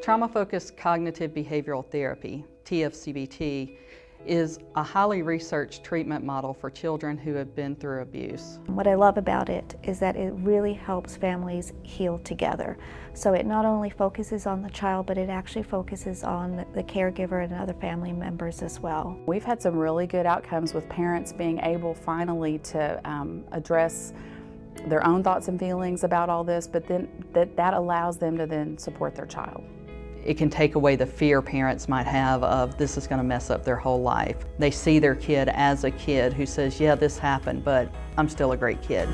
Trauma-focused cognitive behavioral therapy, TFCBT, is a highly researched treatment model for children who have been through abuse. What I love about it is that it really helps families heal together. So it not only focuses on the child, but it actually focuses on the caregiver and other family members as well. We've had some really good outcomes with parents being able finally to address their own thoughts and feelings about all this, but then that allows them to then support their child. It can take away the fear parents might have of this is going to mess up their whole life. They see their kid as a kid who says, yeah, this happened, but I'm still a great kid.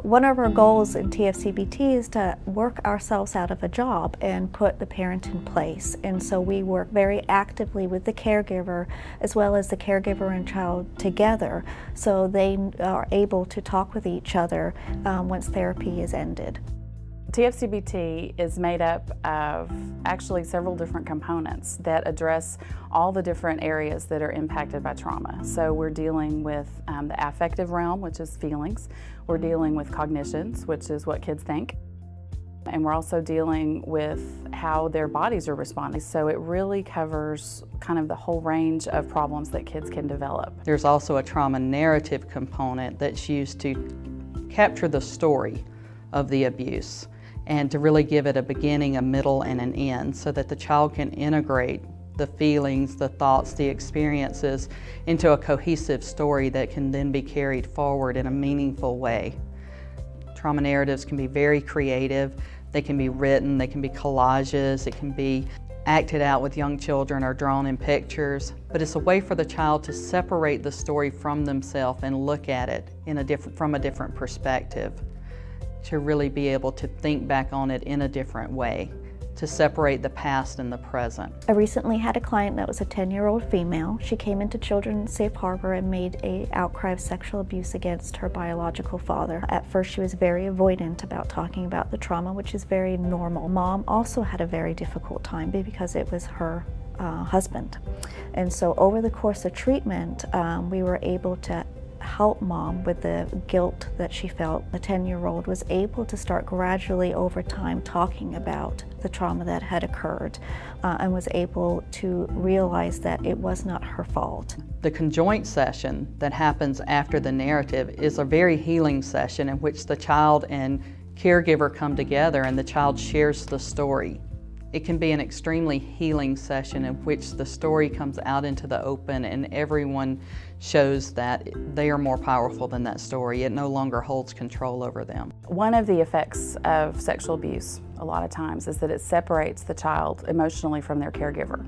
One of our goals in TFCBT is to work ourselves out of a job and put the parent in place. And so we work very actively with the caregiver as well as the caregiver and child together so they are able to talk with each other once therapy is ended. TFCBT is made up of actually several different components that address all the different areas that are impacted by trauma. So we're dealing with the affective realm, which is feelings. We're dealing with cognitions, which is what kids think. And we're also dealing with how their bodies are responding. So it really covers kind of the whole range of problems that kids can develop. There's also a trauma narrative component that's used to capture the story of the abuse and to really give it a beginning, a middle, and an end so that the child can integrate the feelings, the thoughts, the experiences into a cohesive story that can then be carried forward in a meaningful way. Trauma narratives can be very creative. They can be written, they can be collages, it can be acted out with young children or drawn in pictures, but it's a way for the child to separate the story from themselves and look at it from a different perspective, to really be able to think back on it in a different way, to separate the past and the present. I recently had a client that was a 10-year-old female. She came into Children's Safe Harbor and made an outcry of sexual abuse against her biological father. At first she was very avoidant about talking about the trauma, which is very normal. Mom also had a very difficult time because it was her husband. And so over the course of treatment, we were able to help Mom with the guilt that she felt. The 10-year-old was able to start gradually over time talking about the trauma that had occurred and was able to realize that it was not her fault. The conjoint session that happens after the narrative is a very healing session in which the child and caregiver come together and the child shares the story. It can be an extremely healing session in which the story comes out into the open and everyone shows that they are more powerful than that story. It no longer holds control over them. One of the effects of sexual abuse a lot of times is that it separates the child emotionally from their caregiver.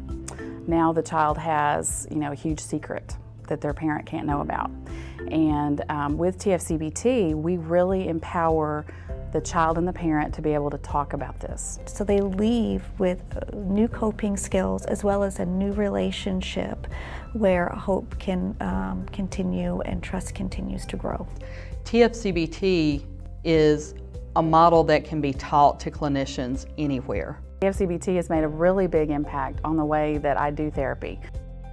Now the child has, a huge secret that their parent can't know about. And with TFCBT, we really empower the child and the parent to be able to talk about this. So they leave with new coping skills as well as a new relationship where hope can continue and trust continues to grow. TFCBT is a model that can be taught to clinicians anywhere. TFCBT has made a really big impact on the way that I do therapy.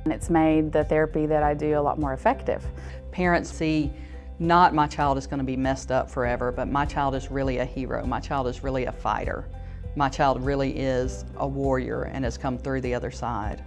And it's made the therapy that I do a lot more effective. Parents see not my child is going to be messed up forever, but my child is really a hero. My child is really a fighter. My child really is a warrior and has come through the other side.